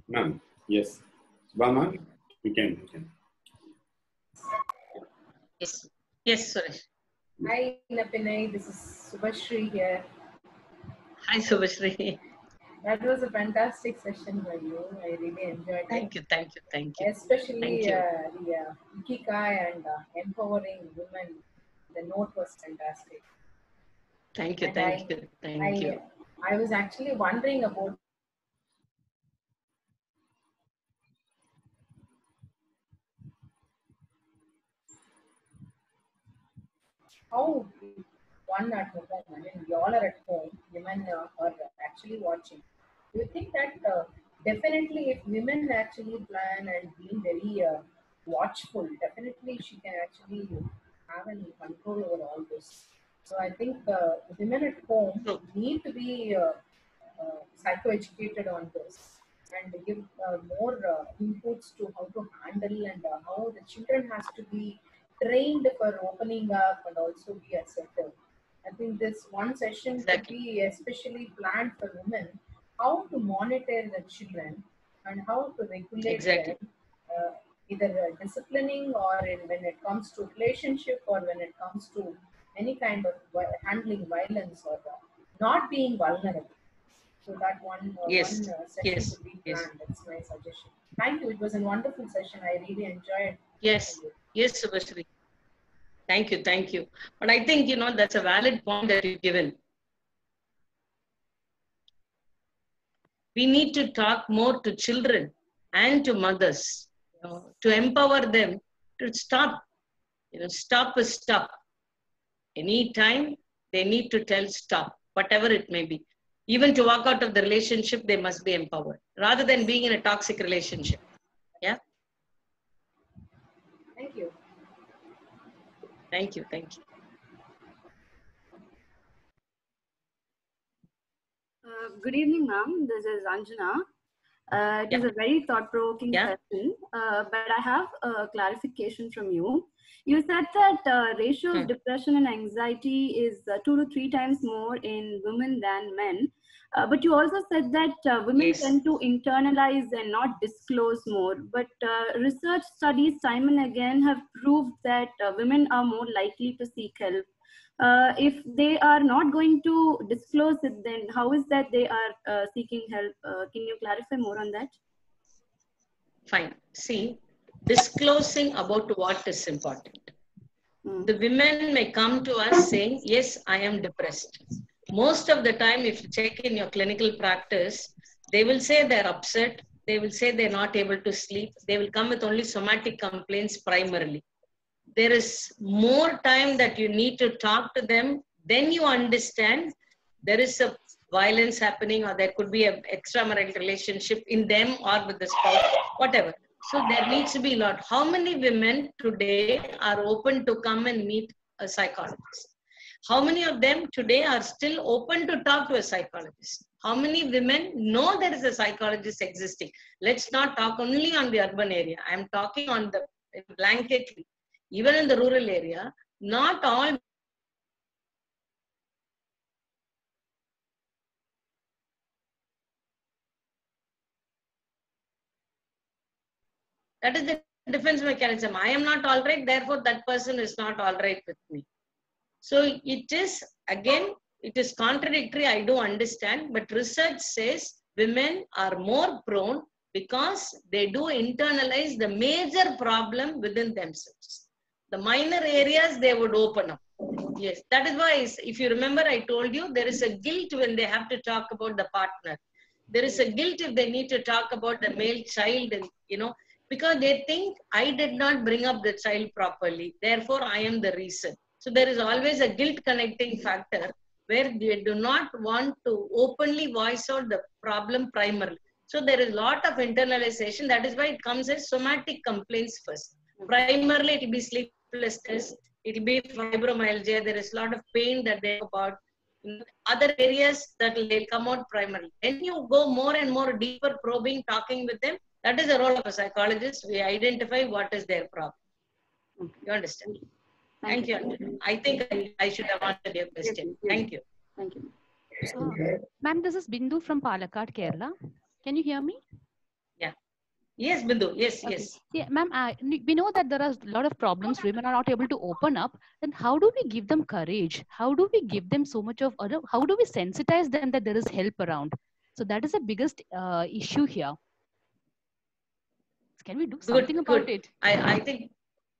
Ma'am, yes. Subha ma'am, you can. Yes. Yes, Suresh. Hi, Napinai. This is Subhashri here. Hi, Subhashri. That was a fantastic session by you. I really enjoyed Thank it. you, thank you, thank you. Especially Thank you. the Ikigai and empowering women. The note was fantastic. Thank you, And thank you, thank you. I was actually wondering about how one at home, I mean, you all are at home, women are actually watching. Do you think that definitely if women actually plan and being very watchful, definitely she can actually have any control over all this. So I think women at home need to be psychoeducated on this and give more inputs to how to handle and how the children has to be trained for opening up and also be assertive. I think this one session could be especially planned for women, how to monitor the children and how to regulate them, either disciplining or when it comes to relationship or when it comes to any kind of handling violence or not being vulnerable. So that one Yes, session yes, could be yes. planned. That's my suggestion. Thank you. It was a wonderful session. I really enjoyed. Yes, yes, Subhashri. Thank you, thank you. But I think, that's a valid point that you've given. We need to talk more to children and to mothers, to empower them to stop. Stop is stop. Anytime they need to tell stop, whatever it may be. Even to walk out of the relationship, they must be empowered rather than being in a toxic relationship. Yeah. Thank you. Thank you. Thank you. Good evening, ma'am. This is Anjana. It was a very thought-provoking session, but I have a clarification from you. You said that ratio of depression and anxiety is 2 to 3 times more in women than men. But you also said that women tend to internalize and not disclose more. But research studies time and again have proved that women are more likely to seek help. If they are not going to disclose it, then how is that they are seeking help? Can you clarify more on that? Fine. See, disclosing about what is important. The women may come to us saying, yes, I am depressed. Most of the time, if you check in your clinical practice, they will say they're upset. They will say they're not able to sleep. They will come with only somatic complaints primarily. There is more time that you need to talk to them. Then you understand there is a violence happening or there could be an extramarital relationship in them or with the spouse, whatever. So there needs to be a lot. How many women today are open to come and meet a psychologist? How many of them today are still open to talk to a psychologist? How many women know there is a psychologist existing? Let's not talk only on the urban area. I'm talking on the blanket. Even in the rural area, not all that is the defense mechanism. I am not all right, therefore that person is not all right with me. So it is, again, it is contradictory, I do understand, but research says women are more prone because they do internalize the major problem within themselves. The minor areas they would open up. Yes, that is why, if you remember, I told you there is a guilt when they have to talk about the partner. There is a guilt if they need to talk about the male child, and because they think I did not bring up the child properly, therefore I am the reason. So there is always a guilt connecting factor where they do not want to openly voice out the problem primarily. So there is a lot of internalization. That is why it comes as somatic complaints first. Primarily, it will be sleeplessness, it will be fibromyalgia. There is a lot of pain that they talk about. Other areas that will come out primarily. When you go more and more deeper probing, talking with them, that is the role of a psychologist. We identify what is their problem. You understand? Thank you. I think I should have answered your question. Thank you. Thank you. Ma'am, this is Bindu from Palakkad, Kerala. Can you hear me? Yes, Bindu. Yes, Okay. yes. Yeah, ma'am, we know that there are a lot of problems. Women are not able to open up. Then how do we give them courage? How do we give them so much of, how do we sensitize them that there is help around? So that is the biggest issue here. Can we do something about it? I think,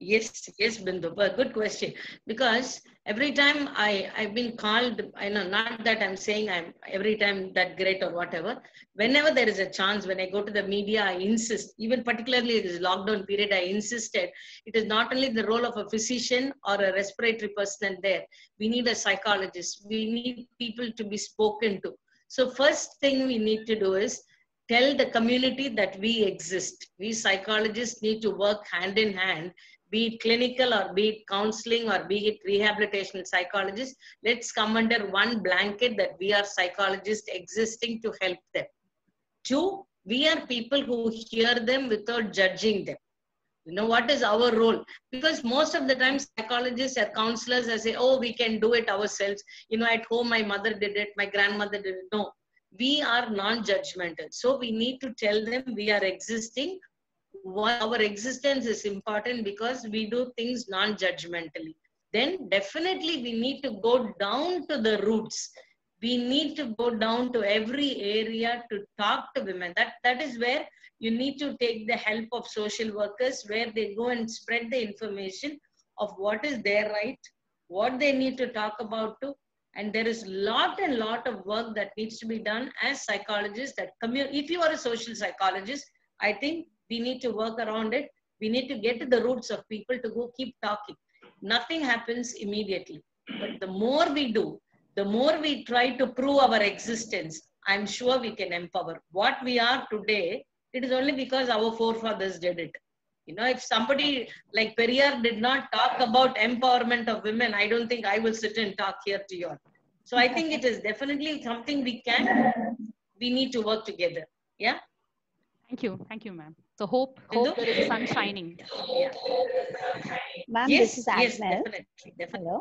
yes, Bindu, but good question. Because every time I've been called, I know, not that I'm saying I'm every time that great or whatever. Whenever there is a chance, when I go to the media, I insist, even particularly this lockdown period, I insisted, it is not only the role of a physician or a respiratory person there. We need a psychologist. We need people to be spoken to. So first thing we need to do is tell the community that we exist. We psychologists need to work hand in hand, be it clinical or be it counseling or be it rehabilitation psychologists. Let's come under one blanket that we are psychologists existing to help them. Two, we are people who hear them without judging them. You know, what is our role? Because most of the time psychologists or counselors say, oh, we can do it ourselves. You know, at home, my mother did it, my grandmother did it. No, we are non-judgmental. So we need to tell them we are existing. Our existence is important because we do things non-judgmentally. Then definitely we need to go down to the roots. We need to go down to every area to talk to women. That is where you need to take the help of social workers, where they go and spread the information of what is their right, what they need to talk about too. And there is lot of work that needs to be done as psychologists. That if you are a social psychologist, I think we need to work around it. We need to get to the roots of people to go keep talking. Nothing happens immediately. But the more we do, the more we try to prove our existence, I'm sure we can empower. What we are today, it is only because our forefathers did it. You know, if somebody like Periyar did not talk about empowerment of women, I don't think I will sit and talk here to you all. So I think it is definitely something we need to work together. Yeah. Thank you, ma'am. So hope there is a sun shining. Yeah. Ma'am, Yes, this is Agnes. definitely. Hello.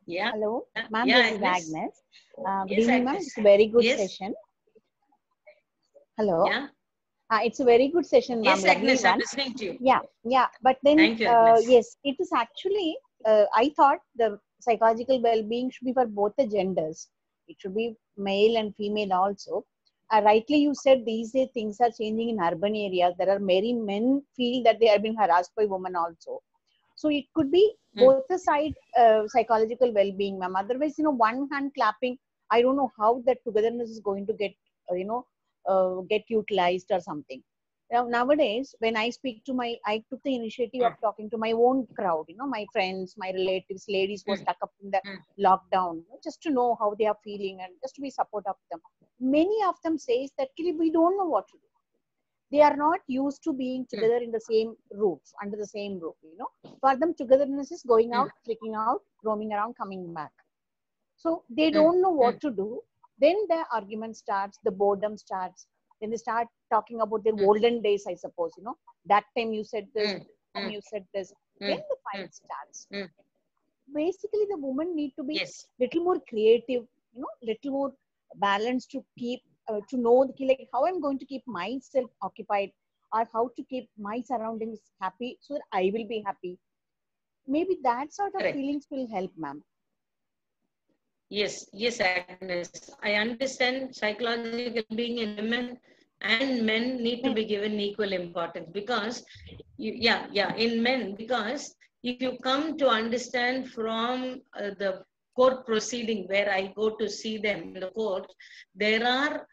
Yeah. Hello, ma'am. Yeah, this is Agnes. Good Yes, evening, ma'am. Agnes. It's a very good Yes. session. Hello. Yeah. It's a very good session, ma'am. Yes, Lovely Agnes, I'm one. listening to you. Yeah. But then, Thank you, Agnes. yes, it is actually. I thought the psychological well-being should be for both the genders. It should be male and female also. Rightly, you said these days things are changing in urban areas. There are many men feel that they are being harassed by women also. So it could be both the side psychological well-being, ma'am. Otherwise, one hand clapping, I don't know how that togetherness is going to get, get utilized or something. Now, nowadays, when I speak to I took the initiative of talking to my own crowd, my friends, my relatives, ladies who are stuck up in the lockdown, just to know how they are feeling and just to be support of them. Many of them says that we don't know what to do. They are not used to being together in the same roof, under the same roof, For them, togetherness is going out, freaking out, roaming around, coming back. So they don't know what to do. Then the argument starts, the boredom starts. Then they start talking about their olden days, I suppose, That time you said this, you said this. Then the fight starts. Basically, the women need to be little more creative, little more balanced to keep, to know like how I'm going to keep myself occupied or how to keep my surroundings happy so that I will be happy. Maybe that sort of feelings will help, ma'am. Yes, Agnes. I understand psychological being in women and men need to be given equal importance because, in men, because if you come to understand from the court proceeding where I go to see them in the court, there are,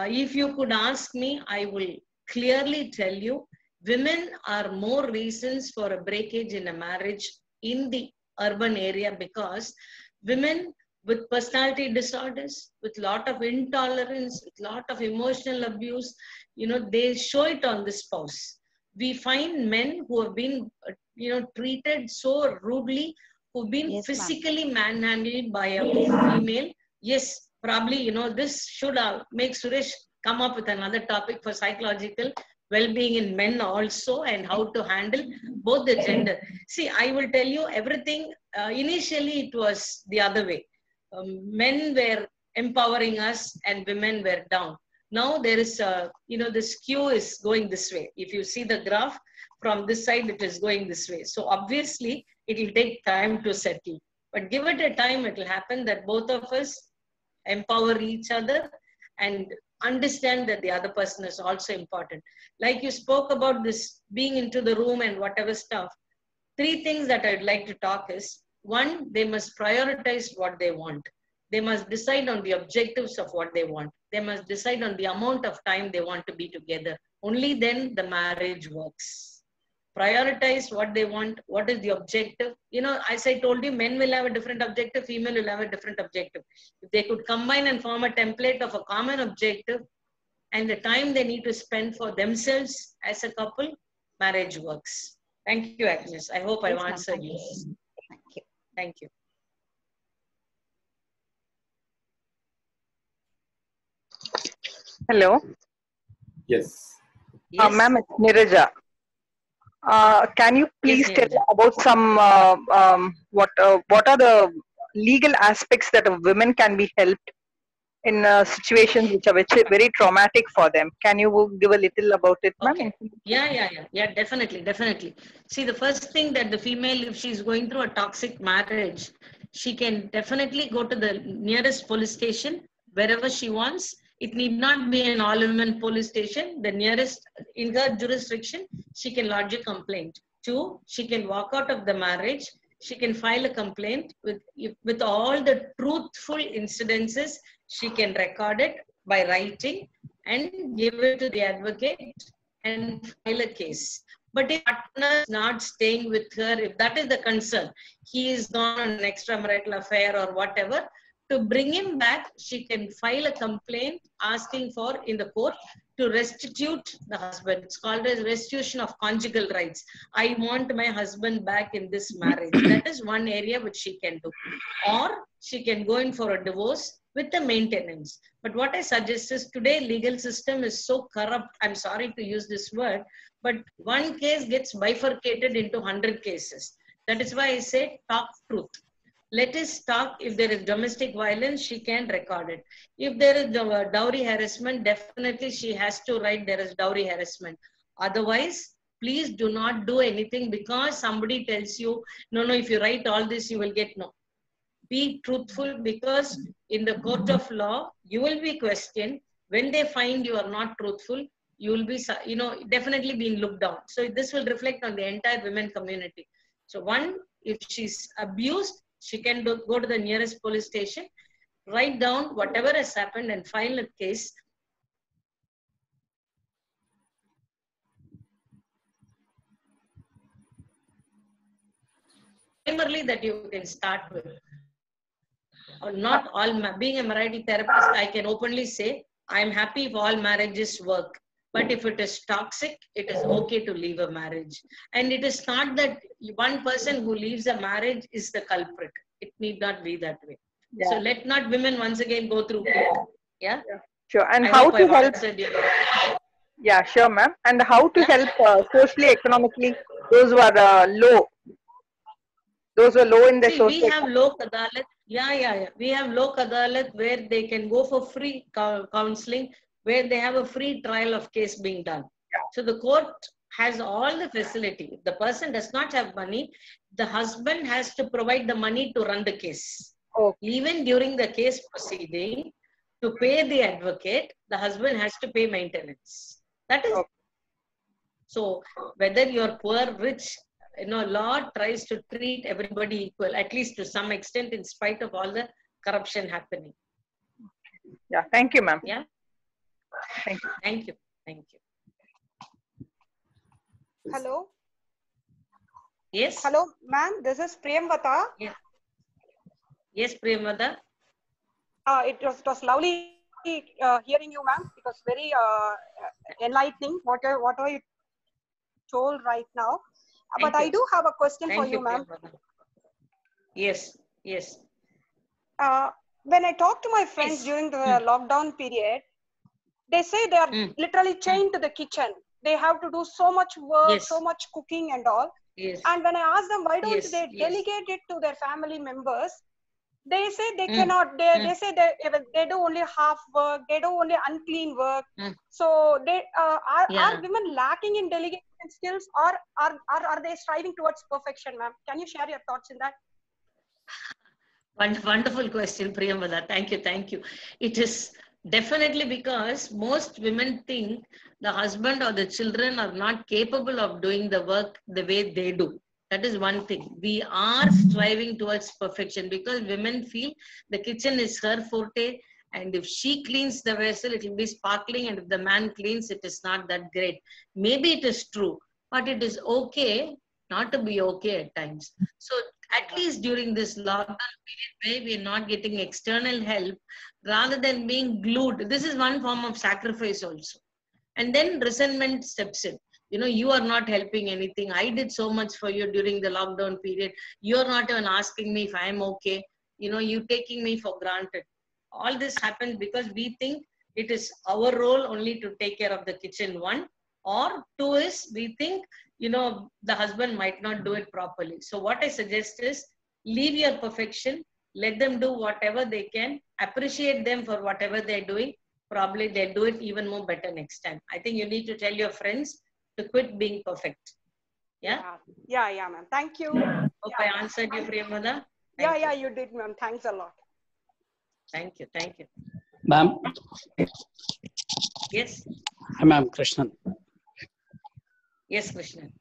if you could ask me, I will clearly tell you, women are more reasons for a breakage in a marriage in the urban area because women with personality disorders, with lot of intolerance, with lot of emotional abuse, they show it on the spouse. We find men who have been, treated so rudely, who've been physically manhandled by a female. Yes, probably, this should make Suresh come up with another topic for psychological well-being in men also and how to handle both the gender. See, I will tell you everything. Initially, it was the other way. Men were empowering us and women were down. Now there is the skew is going this way. If you see the graph from this side, it is going this way. So obviously it will take time to settle, but give it a time, it will happen that both of us empower each other and understand that the other person is also important. Like you spoke about this being into the room and whatever stuff. 3 things that I'd like to talk is, 1, they must prioritize what they want. They must decide on the objectives of what they want. They must decide on the amount of time they want to be together. Only then the marriage works. Prioritize what they want. What is the objective? As I told you, men will have a different objective, female will have a different objective. If they could combine and form a template of a common objective and the time they need to spend for themselves as a couple, marriage works. Thank you, Agnes. I hope I've answered you. Thank you. Thank you. Hello. Yes. Yes. Ma'am, it's Niraja. Can you please Yes, tell Niraja. about some what are the legal aspects that a women can be helped in situations which are very traumatic for them? Can you give a little about it, ma'am? Okay. Yeah, definitely. See, the first thing that the female, if she's going through a toxic marriage, she can definitely go to the nearest police station wherever she wants. It need not be an all-women police station. The nearest, in her jurisdiction, she can lodge a complaint. 2, she can walk out of the marriage. She can file a complaint with all the truthful incidences. She can record it by writing and give it to the advocate and file a case. But if partner is not staying with her, if that is the concern, he is gone on an extramarital affair or whatever, to bring him back, she can file a complaint asking for, in the court, to restitute the husband. It's called as restitution of conjugal rights. I want my husband back in this marriage. That is one area which she can do. Or she can go in for a divorce with the maintenance. But what I suggest is, today legal system is so corrupt. I'm sorry to use this word, but one case gets bifurcated into 100 cases. That is why I say talk truth. Let us talk. If there is domestic violence, she can record it. If there is dowry harassment, definitely she has to write there is dowry harassment. Otherwise, please do not do anything because somebody tells you, no, if you write all this, you will get no. Be truthful, because in the court of law, you will be questioned. When they find you are not truthful, you will be, definitely being looked down. So this will reflect on the entire women community. So 1, if she's abused, she can go to the nearest police station, write down whatever has happened and file a case. Primarily that you can start with. Or not all, being a marital therapist, I can openly say, I'm happy if all marriages work. But if it is toxic, it is okay to leave a marriage. And it is not that one person who leaves a marriage is the culprit. It need not be that way. Yeah. So let not women once again go through it. Yeah? Sure. And I how hope to I've help? answered you. Yeah, sure, ma'am. And how to help socially, economically, those who are low. Those who are low in their social. We have Lok Adalat. Yeah. We have Lok Adalat where they can go for free counseling, where they have a free trial of case being done. Yeah. So the court has all the facility. If the person does not have money, the husband has to provide the money to run the case. Okay. Even during the case proceeding, to pay the advocate, the husband has to pay maintenance. That is. Okay. So whether you're poor, rich, law tries to treat everybody equal, at least to some extent, in spite of all the corruption happening. Yeah, thank you, ma'am. Yeah. Thank you. Thank you. Thank you. Hello. Yes. Hello, ma'am. This is Premvata. Yeah. Yes, Premvata. It was lovely hearing you, ma'am. It was very enlightening. Whatever you told right now. But I do have a question for you, ma'am. Yes. When I talk to my friends during the lockdown period, they say they are literally chained to the kitchen. They have to do so much work, so much cooking and all. Yes. And when I ask them, why don't they delegate it to their family members? they say they cannot, they say they do only half work, they do only unclean work. So they are women lacking in delegation skills, or are they striving towards perfection, ma'am? Can you share your thoughts in that? Wonderful question, Priyamvada. Thank you, thank you. It is definitely because most women think the husband or the children are not capable of doing the work the way they do. That is one thing. We are striving towards perfection because women feel the kitchen is her forte, and if she cleans the vessel, it will be sparkling, and if the man cleans, it is not that great. Maybe it is true, but it is okay not to be okay at times. So at least during this lockdown period where we are not getting external help, rather than being glued, this is one form of sacrifice also. And then resentment steps in. You are not helping anything. I did so much for you during the lockdown period. You're not even asking me if I'm okay. You taking me for granted. All this happens because we think it is our role only to take care of the kitchen, one. Or two is we think, the husband might not do it properly. So what I suggest is leave your perfection. Let them do whatever they can. Appreciate them for whatever they're doing. Probably they'll do it even more better next time. I think you need to tell your friends to quit being perfect. Yeah, ma'am. Thank you. Hope I answered you, Priyamvada. Yeah, you did, ma'am. Thanks a lot. Thank you. Ma'am. Yes. Ma'am, Krishnan. Yes, Krishnan.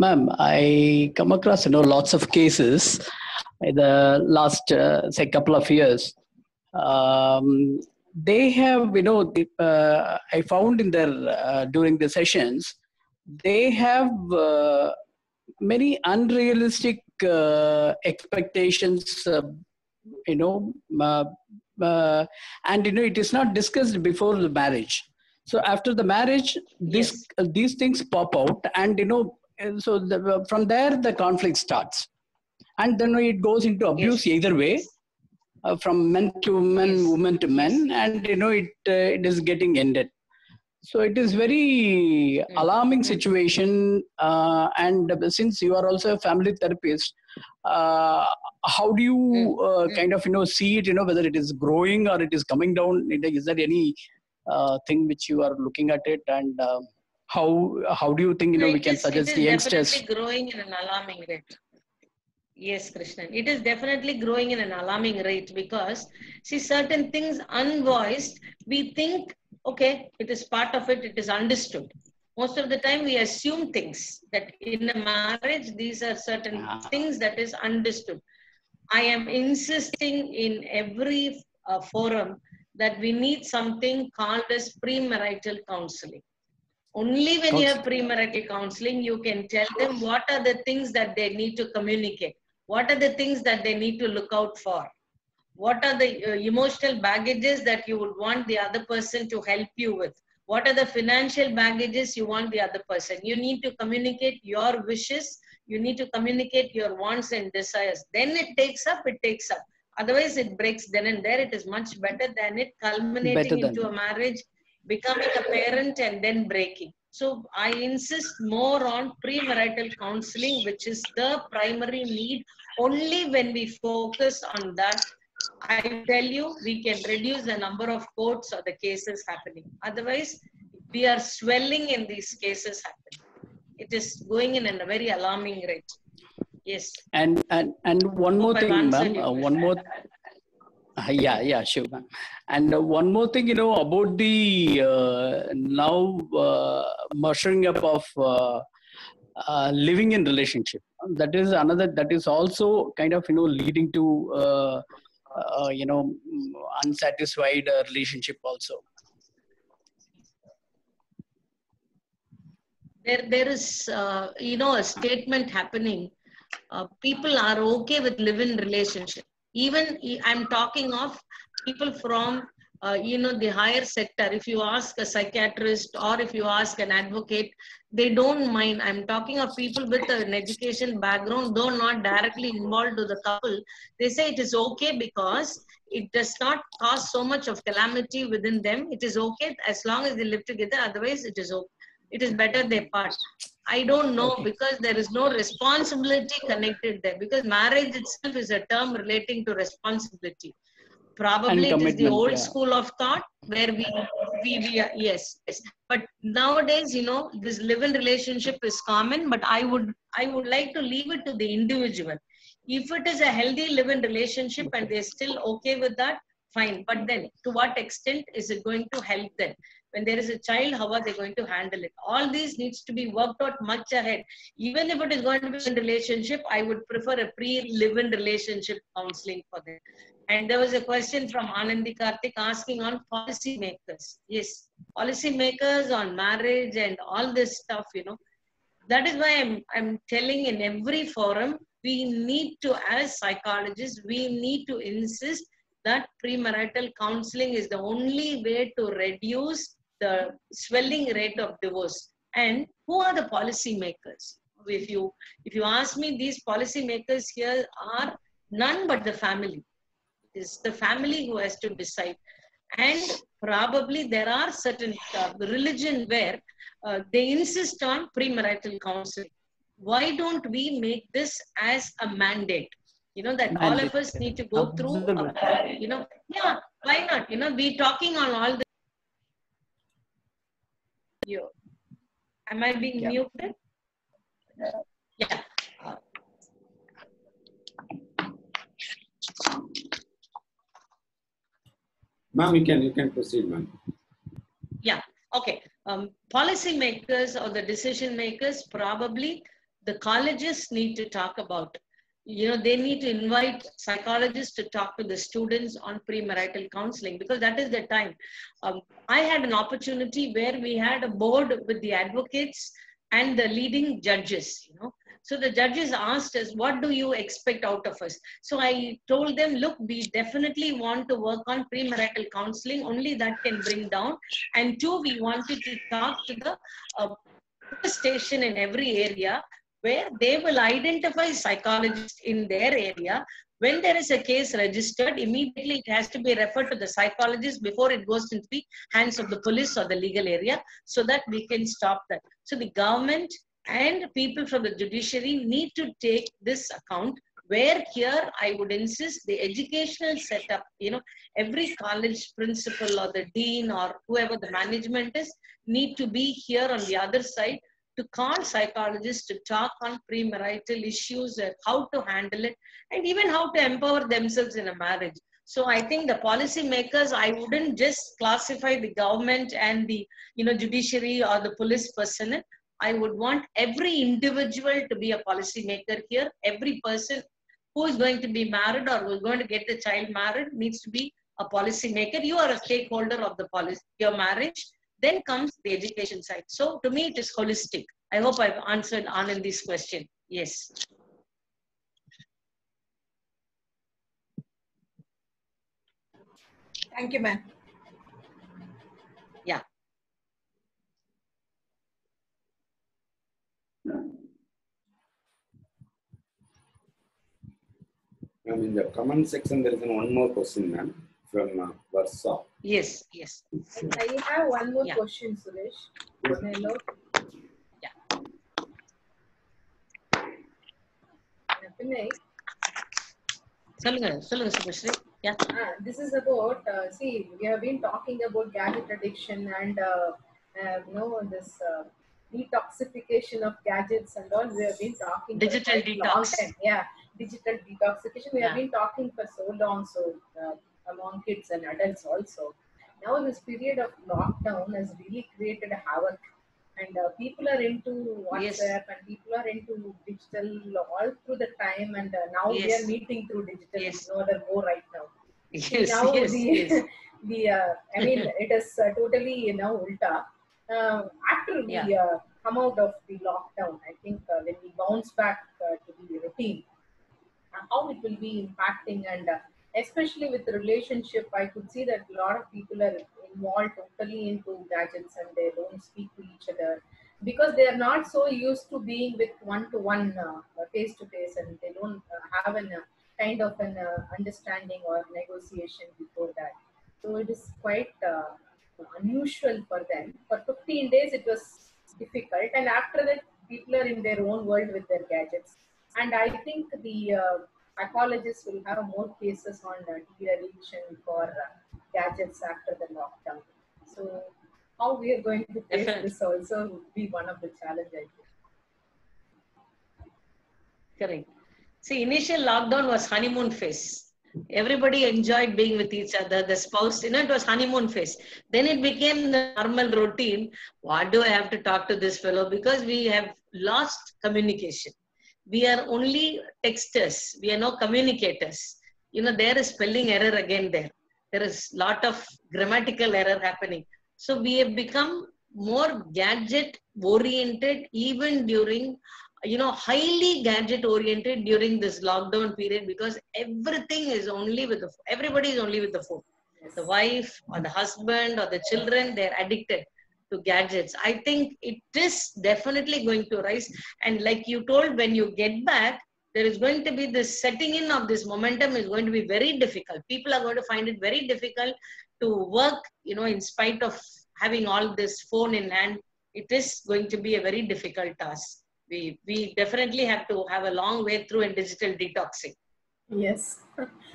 Ma'am, I come across lots of cases in the last say couple of years. They have I found in their during the sessions they have many unrealistic expectations. And it is not discussed before the marriage. So after the marriage, these things pop out, and so from there the conflict starts, and then it goes into abuse either way, from men to women, women to men, and it is getting ended. So it is very alarming situation. And since you are also a family therapist, how do you kind of see it? Whether it is growing or it is coming down. Is there any thing which you are looking at it, and how do you think we can suggest the youngsters? It is definitely growing in an alarming rate. Yes, Krishnan. It is definitely growing in an alarming rate because see, certain things unvoiced, we think, okay, it is part of it, it is understood. Most of the time we assume things that in a marriage, these are certain things that is understood. I am insisting in every forum that we need something called as premarital counseling. Only when you have premarital counseling, you can tell them what are the things that they need to communicate. What are the things that they need to look out for? What are the emotional baggages that you would want the other person to help you with? What are the financial baggages you want the other person? You need to communicate your wishes. You need to communicate your wants and desires. Then it takes up. Otherwise, it breaks then and there. It is much better than it culminating into a marriage, becoming a parent and then breaking. So I insist more on premarital counseling, which is the primary need. Only when we focus on that, I tell you, we can reduce the number of courts or the cases happening. Otherwise, we are swelling in these cases happening. It is going in a very alarming rate. Yes. And one more thing, ma'am. One more. Yeah, sure, ma'am. And one more thing, about the now measuring up of living in relationship. That is another. That is also kind of leading to unsatisfied relationship also. There is a statement happening. People are okay with live-in relationship. Even I'm talking of people from the higher sector. If you ask a psychiatrist or if you ask an advocate, they don't mind. I'm talking of people with an education background, though not directly involved to the couple. They say it is okay because it does not cause so much of calamity within them. It is okay as long as they live together. Otherwise, it is okay. it is better they part. I don't know, because there is no responsibility connected there, because marriage itself is a term relating to responsibility. Probably it is the old school of thought where yes. But nowadays, you know, this live-in relationship is common, but I would like to leave it to the individual. If it is a healthy live-in relationship and they're still okay with that, fine. But then to what extent is it going to help them? When there is a child, how are they going to handle it? All these needs to be worked out much ahead. Even if it is going to be a relationship, I would prefer a pre-live-in relationship counseling for them. And there was a question from Anandi Karthik asking on policy makers. Yes, policy makers on marriage and all this stuff, you know. That is why I'm telling in every forum, we need to, as psychologists, we need to insist that premarital counseling is the only way to reduce the swelling rate of divorce. And who are the policy makers? If you ask me, these policy makers here are none but the family. It's the family who has to decide. And probably there are certain religion where they insist on premarital counseling. Why don't we make this as a mandate? You know, that all of us need to go through, you know, yeah, why not? You know, we talking on all the, am I being muted? Yeah. Ma'am, you can proceed, ma'am. Yeah, okay. Policy makers or the decision makers, probably the colleges need to talk about, you know, they need to invite psychologists to talk to the students on premarital counseling, because that is the time. I had an opportunity where we had a board with the advocates and the leading judges, you know. So the judges asked us, what do you expect out of us? So I told them, look, we definitely want to work on premarital counseling, only that can bring down. And two, we wanted to talk to the station in every area where they will identify psychologists in their area. When there is a case registered, immediately it has to be referred to the psychologist before it goes into the hands of the police or the legal area, so that we can stop that. So the government and people from the judiciary need to take this account, where here I would insist the educational setup, you know, every college principal or the dean or whoever the management is need to be here on the other side to call psychologists to talk on premarital issues and how to handle it, and even how to empower themselves in a marriage. So I think the policy makers, I wouldn't just classify the government and the, you know, judiciary or the police personnel. I would want every individual to be a policy maker here. Every person who is going to be married or who is going to get the child married needs to be a policy maker. You are a stakeholder of the policy, your marriage. Then comes the education side. So to me, it is holistic. I hope I've answered Anandi's question. Yes. Thank you, ma'am. Yeah. Ma'am, in the comment section, there is one more question, ma'am, from Varsa. Yes, yes. I have one more question, Suresh. Hello. Yeah. Yeah. This is about, see, we have been talking about gadget addiction and, you know, this detoxification of gadgets and all. We have been talking digital for detox. Long time. Yeah, digital detoxification. We have been talking for so long, so among kids and adults also. Now this period of lockdown has really created a havoc, and people are into WhatsApp and people are into digital all through the time, and now we are meeting through digital. No other go right now. Yes, now yes. the I mean it is totally, you know, ulta. After we come out of the lockdown, I think when we bounce back to the routine, how it will be impacting, and especially with the relationship, I could see that a lot of people are involved totally into gadgets and they don't speak to each other because they are not so used to being with one-to-one, face-to-face, and they don't have an kind of an understanding or negotiation before that. So it is quite unusual for them. For 15 days, it was difficult. And after that, people are in their own world with their gadgets. And I think the psychologists will have more cases on TV addiction for gadgets after the lockdown. So how we are going to face Definitely. this also would be one of the challenges, I think. Correct. See, initial lockdown was honeymoon phase. Everybody enjoyed being with each other. The spouse, it was honeymoon phase. Then it became the normal routine. Why do I have to talk to this fellow? Because we have lost communication. We are only texters. We are no communicators. There is spelling error again there. There is lot of grammatical error happening. So we have become more gadget oriented even during highly gadget oriented during this lockdown period, because everything is only with everybody is only with the phone. Yes. The wife or the husband or the children, they're addicted to gadgets. I think it is definitely going to rise. And like you told, when you get back, there is going to be this setting in of this momentum is going to be very difficult. People are going to find it very difficult to work, in spite of having all this phone in hand. It is going to be a very difficult task. We definitely have to have a long way through in digital detoxing. Yes,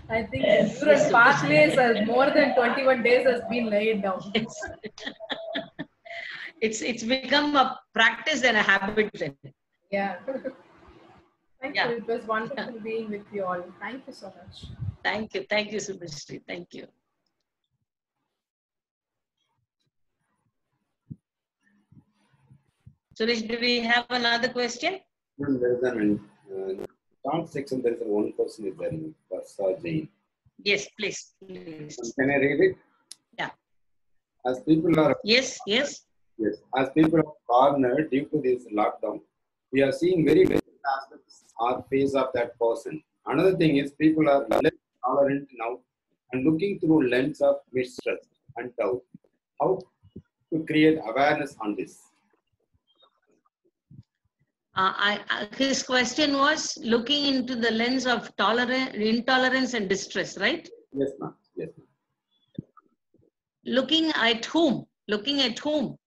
I think endurance pathways as more than 21 days has been laid down. It's become a practice and a habit then. Yeah. Thank you. It was wonderful being with you all. Thank you so much. Thank you. Thank you, Subhashri. Thank you. Suresh, do we have another question? There is an thought section. There is one question is there in Varsa Jain. Yes, please. Can I read it? Yeah. As people are yes. As people are cornered due to this lockdown, we are seeing very different aspects or phase of that person. Another thing is people are less tolerant now and looking through lens of mistrust and doubt. How to create awareness on this? His question was looking into the lens of intolerance and distress, right? Yes, ma'am. Yes, ma'am. Looking at whom? Looking at whom?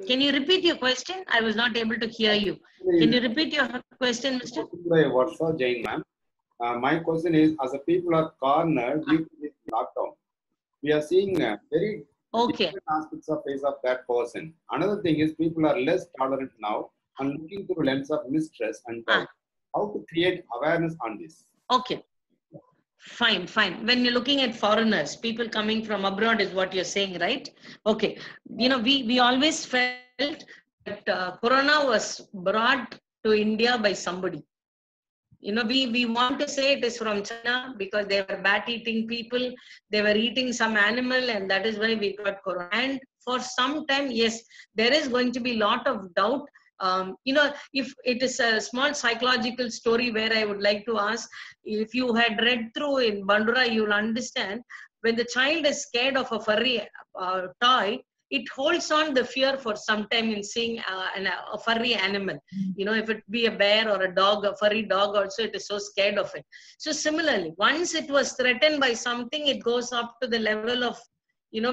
Can you repeat your question? I was not able to hear you. Can you repeat your question, Mr.? Varsa Jain, ma'am. My question is, as the people are cornered due to this lockdown, we are seeing very different aspects of face of that person. Another thing is people are less tolerant now and looking through lens of mistrust and doubt. How to create awareness on this? Okay. Fine. When you're looking at foreigners, people coming from abroad is what you're saying, right? Okay. We always felt that Corona was brought to India by somebody. We want to say it is from China because they were bat-eating people. They were eating some animal and that is why we got Corona. And for some time, yes, there is going to be a lot of doubt. If it is a small psychological story where I would like to ask, if you had read through in Bandura, you'll understand when the child is scared of a furry toy, it holds on the fear for some time in seeing a furry animal. If it be a bear or a dog, a furry dog also, it is so scared of it. So similarly, once it was threatened by something, it goes up to the level of,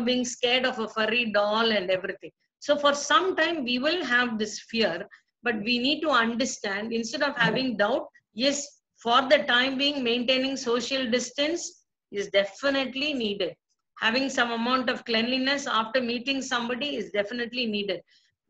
being scared of a furry doll and everything. So for some time, we will have this fear, but we need to understand, instead of having doubt, yes, for the time being, maintaining social distance is definitely needed. Having some amount of cleanliness after meeting somebody is definitely needed.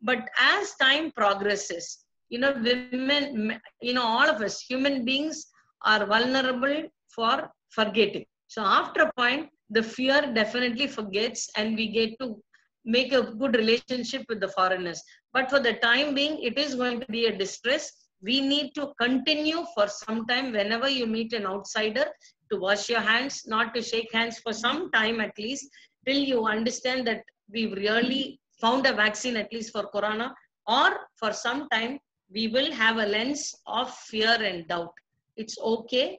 But as time progresses, women, all of us, human beings are vulnerable for forgetting. So after a point, the fear definitely forgets and we get to make a good relationship with the foreigners. But for the time being, it is going to be a distress. We need to continue for some time whenever you meet an outsider to wash your hands, not to shake hands for some time at least, till you understand that we've really found a vaccine at least for Corona, or for some time we will have a lens of fear and doubt. It's okay.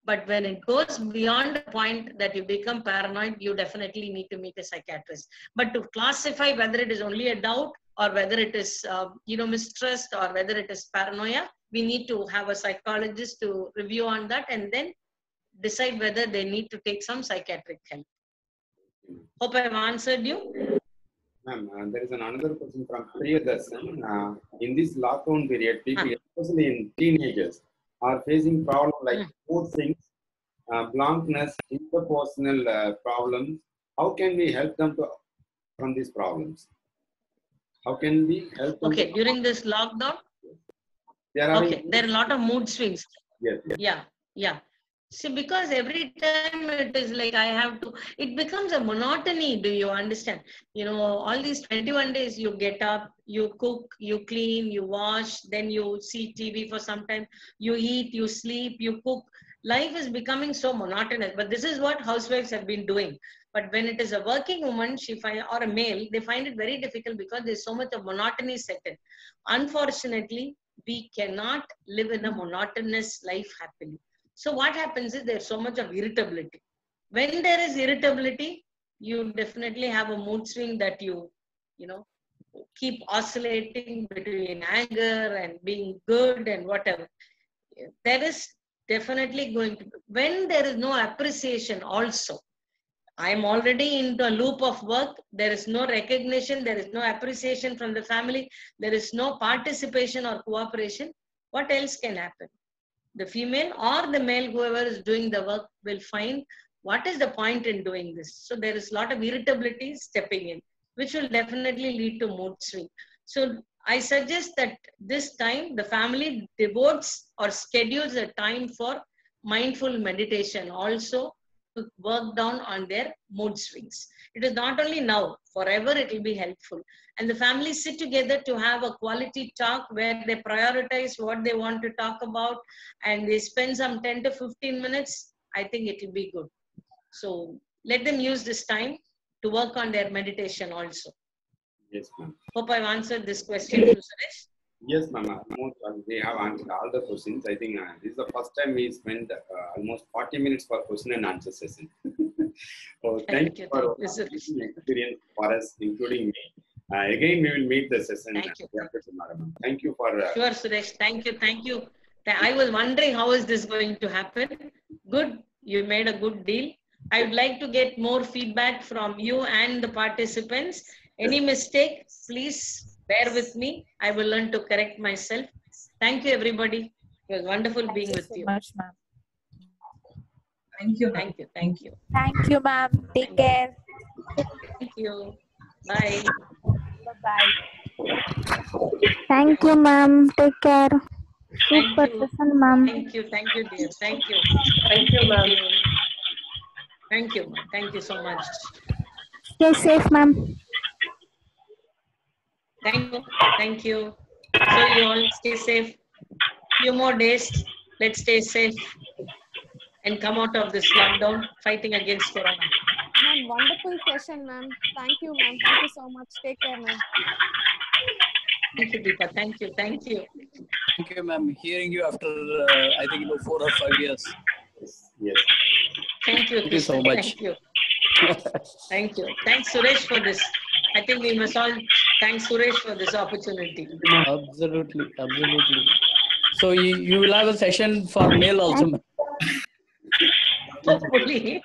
But when it goes beyond the point that you become paranoid, you definitely need to meet a psychiatrist. But to classify whether it is only a doubt or whether it is, mistrust or whether it is paranoia, we need to have a psychologist to review on that and then decide whether they need to take some psychiatric help. Hope I've answered you. Ma'am, there is another question from Priyadarsan. In this lockdown period, people, especially in teenagers, are facing problems like mood swings, blankness, interpersonal problems. How can we help them from these problems? How can we help them? Okay, during this lockdown? There are a lot of mood swings. Yes. Yeah. See, because every time it is like it becomes a monotony. Do you understand? All these 21 days, you get up, you cook, you clean, you wash, then you see TV for some time, you eat, you sleep, you cook. Life is becoming so monotonous. But this is what housewives have been doing. But when it is a working woman, or a male, they find it very difficult because there's so much of monotony set in. Unfortunately, we cannot live in a monotonous life happily. So what happens is there's so much of irritability. When there is irritability, you definitely have a mood swing that you keep oscillating between anger and being good and whatever. There is definitely going to be, when there is no appreciation also. I'm already into a loop of work. There is no recognition. There is no appreciation from the family. There is no participation or cooperation. What else can happen? The female or the male, whoever is doing the work, will find what is the point in doing this. So there is a lot of irritability stepping in, which will definitely lead to mood swing. So I suggest that this time the family devotes or schedules a time for mindful meditation also to work down on their mood swings. It is not only now, forever it will be helpful. And the families sit together to have a quality talk where they prioritize what they want to talk about and they spend some 10 to 15 minutes. I think it will be good. So let them use this time to work on their meditation also. Yes, ma'am. Hope I've answered this question to Suresh. Yes, ma'am. They have answered all the questions. I think this is the first time we spent almost 40 minutes for question and answer session. So thank you for experience for us, including me. Again, we will meet the session after tomorrow. Thank you for. Sure, Suresh. Thank you. I was wondering how is this going to happen. Good. You made a good deal. I would like to get more feedback from you and the participants. Any mistake, please bear with me. I will learn to correct myself. Thank you, everybody. It was wonderful being with you. Thank you so much, ma'am. Thank you. Thank you, ma'am. Take care. Thank you. Bye. Bye-bye. Thank you, ma'am. Take care. Super person, ma'am. Thank you, dear. Thank you. Thank you, ma'am. Thank you. Thank you so much. Stay safe, ma'am. Thank you. So you all stay safe. Few more days. Let's stay safe and come out of this lockdown fighting against corona. Ma'am, wonderful session, ma'am. Thank you, ma'am. Thank you so much. Take care, ma'am. Thank you, Deepa. Thank you. Thank you, ma'am. Hearing you after, I think, 4 or 5 years. Yes. Thank you. Thank you so much. Thank you. Thank you. Thanks, Suresh, for this. I think we must all thank Suresh for this opportunity. Absolutely. So you will have a session for male also, ma'am. Hopefully.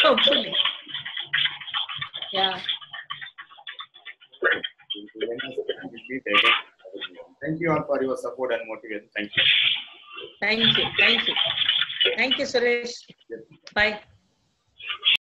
Hopefully. Yeah. Thank you all for your support and motivation. Thank you. Thank you, Suresh. Bye.